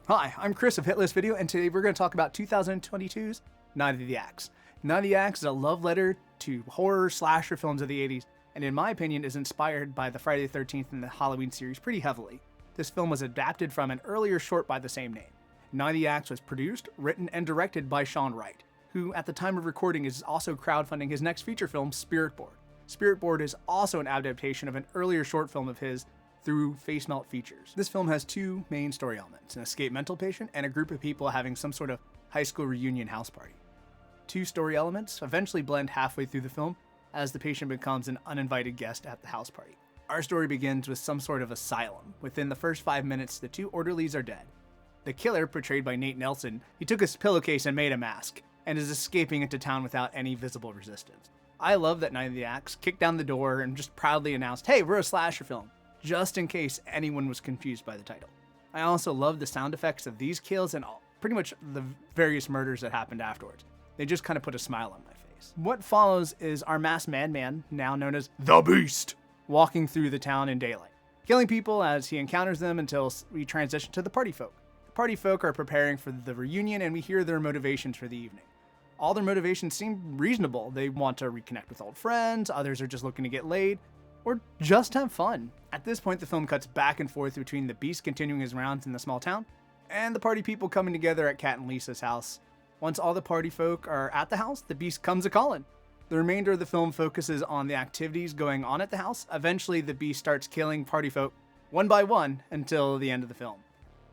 Hi, I'm Chris of Hitlist Video, and today we're going to talk about 2022's Night of the Axe. Night of the Axe is a love letter to horror slasher films of the 80s, and in my opinion is inspired by the Friday the 13th and the Halloween series pretty heavily. This film was adapted from an earlier short by the same name. Night of the Axe was produced, written, and directed by Sean Wright, who at the time of recording is also crowdfunding his next feature film, Spirit Board. Spirit Board is also an adaptation of an earlier short film of his through Facemelt Features. This film has two main story elements, an escaped mental patient and a group of people having some sort of high school reunion house party. Two story elements eventually blend halfway through the film as the patient becomes an uninvited guest at the house party. Our story begins with some sort of asylum. Within the first 5 minutes, the two orderlies are dead. The killer, portrayed by Nate Nelson, he took his pillowcase and made a mask, and is escaping into town without any visible resistance. I love that Night of the Axe kicked down the door and just proudly announced, "Hey, we're a slasher film," just in case anyone was confused by the title. I also love the sound effects of these kills and pretty much the various murders that happened afterwards. They just kind of put a smile on my face. What follows is our masked madman, now known as the Beast, walking through the town in daylight, killing people as he encounters them until we transition to the party folk. The party folk are preparing for the reunion, and we hear their motivations for the evening. All their motivations seem reasonable. They want to reconnect with old friends, others are just looking to get laid, or just have fun. At this point, the film cuts back and forth between the Beast continuing his rounds in the small town and the party people coming together at Kat and Lisa's house. Once all the party folk are at the house, the Beast comes a-calling. The remainder of the film focuses on the activities going on at the house. Eventually, the Beast starts killing party folk one by one until the end of the film.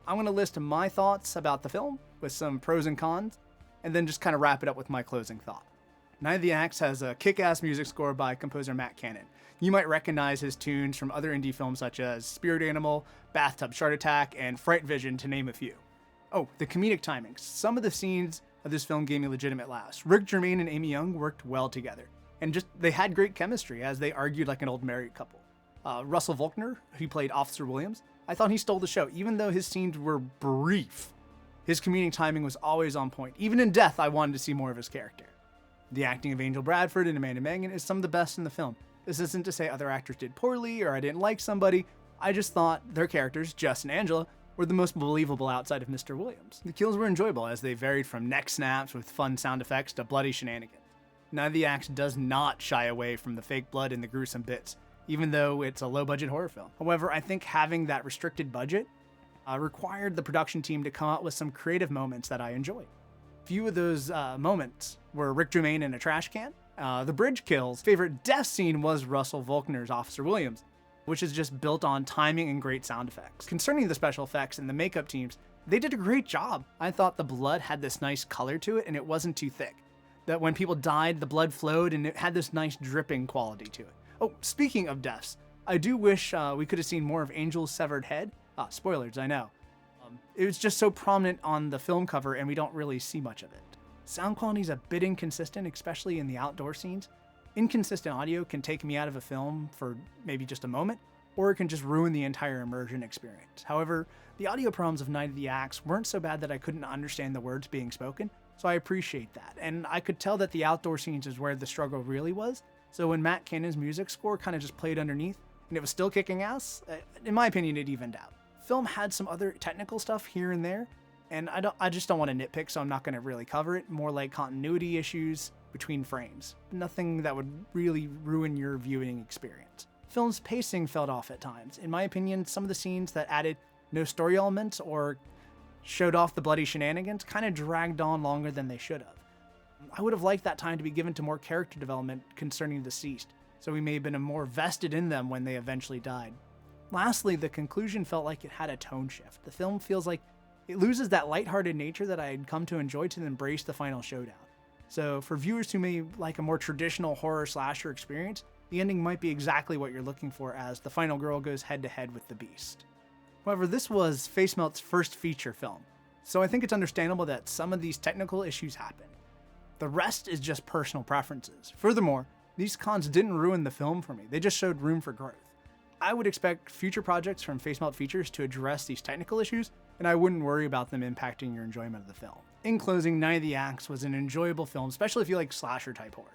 I'm going to list my thoughts about the film with some pros and cons, and then just kind of wrap it up with my closing thought. Night of the Axe has a kick-ass music score by composer Matt Cannon. You might recognize his tunes from other indie films such as Spirit Animal, Bathtub Shark Attack, and Fright Vision, to name a few. Oh, the comedic timings. Some of the scenes of this film gave me legitimate laughs. Rick Germain and Amy Young worked well together, and they had great chemistry as they argued like an old married couple. Russell Volkner, who played Officer Williams, I thought he stole the show, even though his scenes were brief. His comedic timing was always on point. Even in death, I wanted to see more of his character. The acting of Angel Bradford and Amanda Mangan is some of the best in the film. This isn't to say other actors did poorly or I didn't like somebody. I just thought their characters, Jess and Angela, were the most believable outside of Mr. Williams. The kills were enjoyable as they varied from neck snaps with fun sound effects to bloody shenanigans. Night of the Axe does not shy away from the fake blood and the gruesome bits, even though it's a low-budget horror film. However, I think having that restricted budget required the production team to come up with some creative moments that I enjoyed. Few of those moments were Rick Germain in a trash can. The bridge kills. Favorite death scene was Russell Volkner's Officer Williams, which is just built on timing and great sound effects. Concerning the special effects and the makeup teams, they did a great job. I thought the blood had this nice color to it and it wasn't too thick. That when people died, the blood flowed and it had this nice dripping quality to it. Oh, speaking of deaths, I do wish we could have seen more of Angel's severed head. Spoilers, I know. It was just so prominent on the film cover and we don't really see much of it. Sound quality is a bit inconsistent, especially in the outdoor scenes. Inconsistent audio can take me out of a film for maybe just a moment, or it can just ruin the entire immersion experience. However, the audio problems of Night of the Axe weren't so bad that I couldn't understand the words being spoken, so I appreciate that. And I could tell that the outdoor scenes is where the struggle really was, so when Matt Cannon's music score kind of just played underneath, and it was still kicking ass, in my opinion, it evened out. Film had some other technical stuff here and there, and I just don't want to nitpick, so I'm not going to really cover it. More like continuity issues between frames. Nothing that would really ruin your viewing experience. Film's pacing felt off at times. In my opinion, some of the scenes that added no story elements or showed off the bloody shenanigans kind of dragged on longer than they should have. I would have liked that time to be given to more character development concerning the deceased, so we may have been more vested in them when they eventually died. Lastly, the conclusion felt like it had a tone shift. The film feels like it loses that lighthearted nature that I had come to enjoy to embrace the final showdown. So for viewers who may like a more traditional horror slasher experience, the ending might be exactly what you're looking for as the final girl goes head to head with the Beast. However, this was Facemelt's first feature film, so I think it's understandable that some of these technical issues happen. The rest is just personal preferences. Furthermore, these cons didn't ruin the film for me, they just showed room for growth. I would expect future projects from Facemelt Features to address these technical issues, and I wouldn't worry about them impacting your enjoyment of the film. In closing, Night of the Axe was an enjoyable film, especially if you like slasher type horror.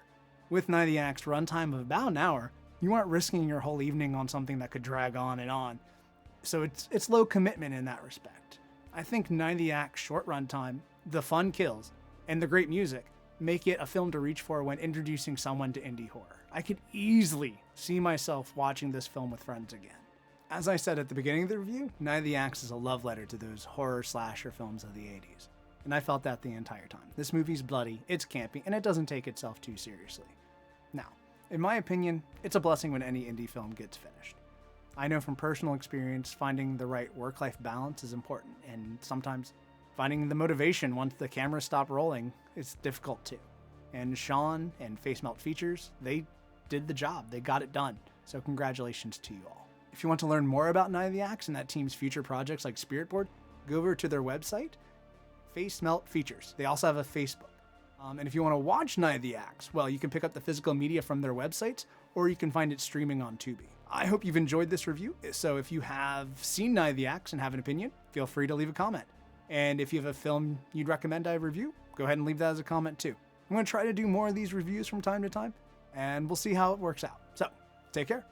With Night of the Axe runtime of about an hour, you aren't risking your whole evening on something that could drag on and on. So it's low commitment in that respect. I think Night of the Axe short run time, the fun kills, and the great music make it a film to reach for when introducing someone to indie horror. I could easily see myself watching this film with friends again. As I said at the beginning of the review, Night of the Axe is a love letter to those horror slasher films of the 80s. And I felt that the entire time. This movie's bloody, it's campy, and it doesn't take itself too seriously. Now, in my opinion, it's a blessing when any indie film gets finished. I know from personal experience, finding the right work-life balance is important, and sometimes finding the motivation once the cameras stop rolling is difficult too. And Sean and Facemelt Features, they did the job. They got it done. So congratulations to you all. If you want to learn more about Night of the Axe and that team's future projects like Spirit Board, go over to their website, Facemelt Features. They also have a Facebook. And if you want to watch Night of the Axe, well, you can pick up the physical media from their websites, or you can find it streaming on Tubi. I hope you've enjoyed this review. So if you have seen Night of the Axe and have an opinion, feel free to leave a comment. And if you have a film you'd recommend I review, go ahead and leave that as a comment too. I'm going to try to do more of these reviews from time to time, and we'll see how it works out. So, take care.